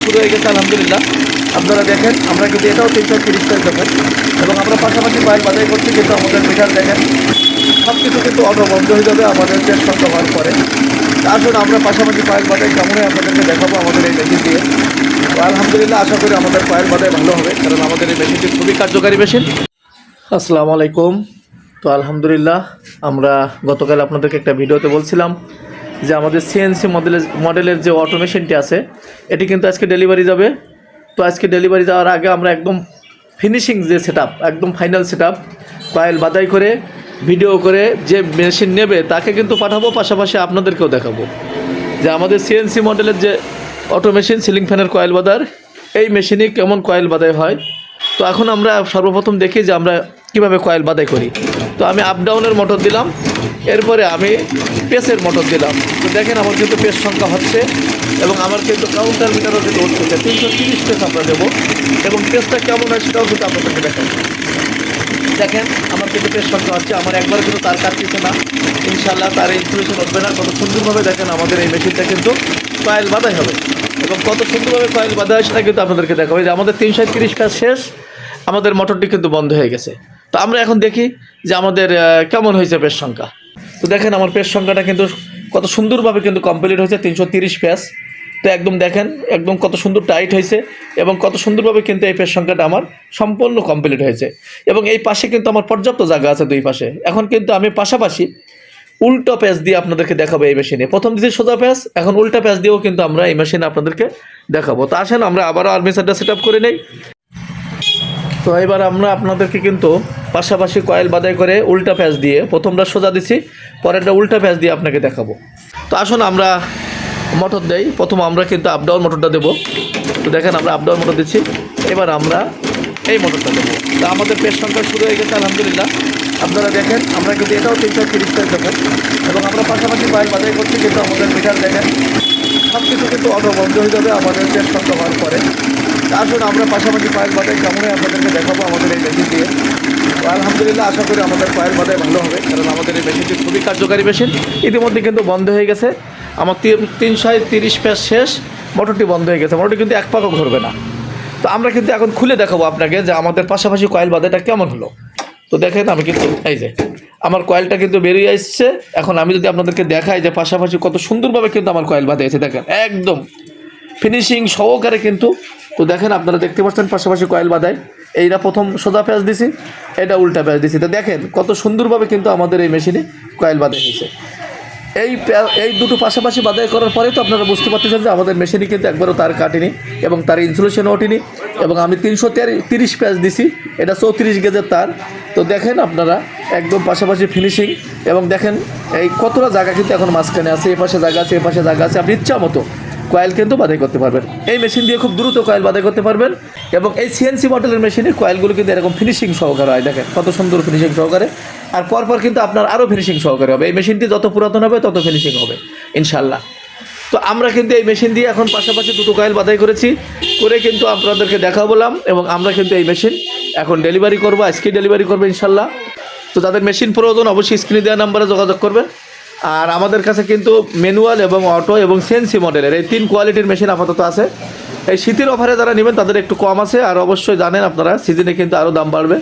শুরু হয়ে গেছে আলহামদুলিল্লাহ। আপনারা দেখেন আমরা কিন্তু এটাও 330 টাকা দেবো এবং আমরা পাশাপাশি কয়েল বাজাই করছি, কিন্তু আমাদের মিটার দেখেন সব কিছু কিন্তু অটো বন্ধ হয়ে যাবে আমাদের যে সংখ্যা হওয়ার পরে। আসলে আমরা পাশাপাশি কয়েল বাজাই কেমন হয় আপনাদেরকে দেখাবো আমাদের এই মেশিন দিয়ে। তো আলহামদুলিল্লাহ আশা করি আমাদের কয়েল বাজাই ভালো হবে, কারণ আমাদের এই মেশিনটি খুবই কার্যকারী মেশিন। আসসালামু আলাইকুম। তো আলহামদুলিল্লাহ আমরা গতকাল আপনাদেরকে একটা ভিডিওতে বলছিলাম যে আমাদের সিএনসি মডেলের যে অটো মেশিনটি আছে এটি কিন্তু আজকে ডেলিভারি যাবে। তো আজকে ডেলিভারি যাওয়ার আগে আমরা একদম ফিনিশিং যে সেটআপ, একদম ফাইনাল সেটআপ কয়েল বাদাই করে ভিডিও করে যে মেশিন নেবে তাকে কিন্তু পাঠাবো, পাশাপাশি আপনাদেরকেও দেখাবো যে আমাদের সিএনসি মডেলের যে অটো মেশিন সিলিং ফ্যানের কয়েল বাদার, এই মেশিনে কেমন কয়েল বাদাই হয়। তো এখন আমরা সর্বপ্রথম দেখি যে আমরা কিভাবে কয়েল বাদাই করি। তো আমি আপ ডাউনের মোটর দিলাম, এরপরে আমি পেসের মোটর দিলাম। তো দেখেন আমার কিন্তু পেস সংখ্যা হচ্ছে এবং আমার কিন্তু কাউন্টার মিটারও কিন্তু হচ্ছে 330 পেস আমরা দেবো এবং পেসটা কেমন হয় সেটাও কিন্তু আপনাদেরকে দেখেন। দেখেন আমার কিন্তু পেস সংখ্যা হচ্ছে, আমার একবারে কিন্তু তার কাটতেছে না, ইনশাল্লাহ তার ইনস্টলেশন উঠবে না। কত সুন্দরভাবে দেখেন আমাদের এই মেশিনটা কিন্তু কয়েল বাদাই হবে এবং কত সুন্দরভাবে কয়েল বাঁধা হয় সেটা কিন্তু আপনাদেরকে দেখাবো। যে আমাদের 330 কাজ শেষ, আমাদের মোটরটি কিন্তু বন্ধ হয়ে গেছে। তো আমরা এখন দেখি যে আমাদের কেমন হয়েছে পেজ সংখ্যা। তো দেখেন আমার পেজ সংখ্যাটা কিন্তু কত সুন্দরভাবে কিন্তু কমপ্লিট হয়েছে 330 পেজ। তো একদম দেখেন একদম কত সুন্দর টাইট হয়েছে এবং কত সুন্দরভাবে কিন্তু এই পেজ সংখ্যাটা আমার সম্পূর্ণ কমপ্লিট হয়েছে। এবং এই পাশে কিন্তু আমার পর্যাপ্ত জায়গা আছে দুই পাশে। এখন কিন্তু আমি পাশাপাশি উল্টো পেজ দিয়ে আপনাদেরকে দেখাবো এই মেশিনে। প্রথম দিকে সোজা পেজ, এখন উল্টা পেজ দিয়েও কিন্তু আমরা এই মেশিনে আপনাদেরকে দেখাবো। তো আসেন আমরা আবারও আর্মেচারটা সেট আপ করে নেই। তো এবার আমরা আপনাদেরকে কিন্তু পাশাপাশি কয়েল বাদাই করে উল্টা প্যাচ দিয়ে, প্রথমটা সোজা দিছি, পরেরটা উল্টা প্যাচ দিয়ে আপনাকে দেখাবো। তো আসুন আমরা মোটর দেই। প্রথম আমরা কিন্তু আপ ডাউন মোটরটা দেবো। তো দেখেন আমরা আপ ডাউন মোটর দিচ্ছি, এবার আমরা এই মোটরটা দেবো। তো আমাদের পেজ সংখ্যা শুরু হয়ে গেছে আলহামদুলিল্লাহ। আপনারা দেখেন আমরা কিন্তু এটাও 330 টাকা দেবো এবং আমরা পাশাপাশি কয়েল বাদাই করছি, কিন্তু আমাদের মিটার দেখেন সব কিছু কিন্তু অটো বন্ধ হয়ে যাবে আমাদের পেজ সংখ্যা হওয়ার পরে। আসুন আমরা পাশাপাশি কয়েল বাদাই কেমন হয় আপনাদেরকে দেখাবো আমাদের এই মেশিন দিয়ে। তো আলহামদুলিল্লাহ আশা করি আমাদের কয়েল বাদাই ভালো হবে, কারণ আমাদের এই মেশিনটি খুবই কার্যকারী মেশিন। ইতিমধ্যে কিন্তু বন্ধ হয়ে গেছে আমার 330 পেজ শেষ, মোটরটি বন্ধ হয়ে গেছে, মোটরটি কিন্তু এক পাকও ঘুরবে না। তো আমরা কিন্তু এখন খুলে দেখাবো আপনাকে যে আমাদের পাশাপাশি কয়েল বাদাইটা কেমন হলো। তো দেখেন আমি কিন্তু এই যে আমার কয়েলটা কিন্তু বেরিয়ে আসছে। এখন আমি যদি আপনাদেরকে দেখাই যে পাশাপাশি কত সুন্দরভাবে কিন্তু আমার কয়েল বাঁধা আছে, দেখেন একদম ফিনিশিং সহকারে কিন্তু। তো দেখেন আপনারা দেখতে পাচ্ছেন পাশাপাশি কয়েল বাঁধায়, এইটা প্রথম সোজা প্যাচ দিছি, এটা উল্টা প্যাচ দিছি। তো দেখেন কত সুন্দরভাবে কিন্তু আমাদের এই মেশিনে কয়েল বাঁধাই হয়েছে। এই দুটো পাশাপাশি বাদাই করার পরে তো আপনারা বুঝতে পারতেছেন যে আমাদের মেশিনে কিন্তু একবারও তার কাটেনি এবং তার ইনসুলেশনও ওঠেনি। এবং আমি 330 প্যাচ দিছি, এটা 34 গেজের তার। তো দেখেন আপনারা একদম পাশাপাশি ফিনিশিং এবং দেখেন এই কতটা জায়গা কিন্তু এখন মাঝখানে আছে, এ পাশে জায়গা আছে, এ পাশে জায়গা আছে, আপনি ইচ্ছা মতো কয়েল কিন্তু বাদাই করতে পারবেন। এই মেশিন দিয়ে খুব দ্রুত কয়েল বাদাই করতে পারবেন এবং এই সিএনসি মডেলের মেশিনের কয়েলগুলো কিন্তু এরকম ফিনিশিং সহকারে হয়, দেখেন কত সুন্দর ফিনিশিং সহকারে। আর পরপর কিন্তু আপনার আরও ফিনিশিং সহকারে হবে। এই মেশিনটি যত পুরাতন হবে তত ফিনিশিং হবে ইনশাল্লাহ। তো আমরা কিন্তু এই মেশিন দিয়ে এখন পাশাপাশি দুটো কয়েল বাদাই করেছি, করে কিন্তু আপনাদেরকে দেখা বললাম এবং আমরা কিন্তু এই মেশিন এখন ডেলিভারি করবো, আজকে ডেলিভারি করবো ইনশাল্লাহ। তো যাদের মেশিন প্রয়োজন অবশ্যই স্ক্রিনে দেওয়া নাম্বারে যোগাযোগ করবেন। আর আমাদের কাছে কিন্তু ম্যানুয়াল এবং অটো এবং সিএনসি মডেলের এই 3 কোয়ালিটির মেশিন আপাতত আছে। এই শীতের অফারে যারা নেবেন তাদের একটু কম আছে, আর অবশ্যই জানেন আপনারা সিজনে কিন্তু আরও দাম বাড়বে।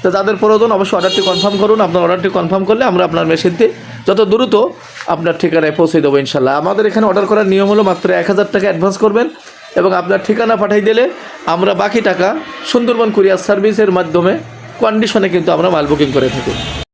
তো যাদের প্রয়োজন অবশ্যই অর্ডারটি কনফার্ম করুন। আপনার অর্ডারটি কনফার্ম করলে আমরা আপনার মেশিনটি যত দ্রুত আপনার ঠিকানায় পৌঁছে দেবো ইনশাল্লাহ। আমাদের এখানে অর্ডার করার নিয়ম হলো মাত্র 1000 টাকা অ্যাডভান্স করবেন এবং আপনার ঠিকানা পাঠিয়ে দিলে আমরা বাকি টাকা সুন্দরবন কুরিয়ার সার্ভিসের মাধ্যমে কন্ডিশনে কিন্তু আমরা মাল বুকিং করে থাকি।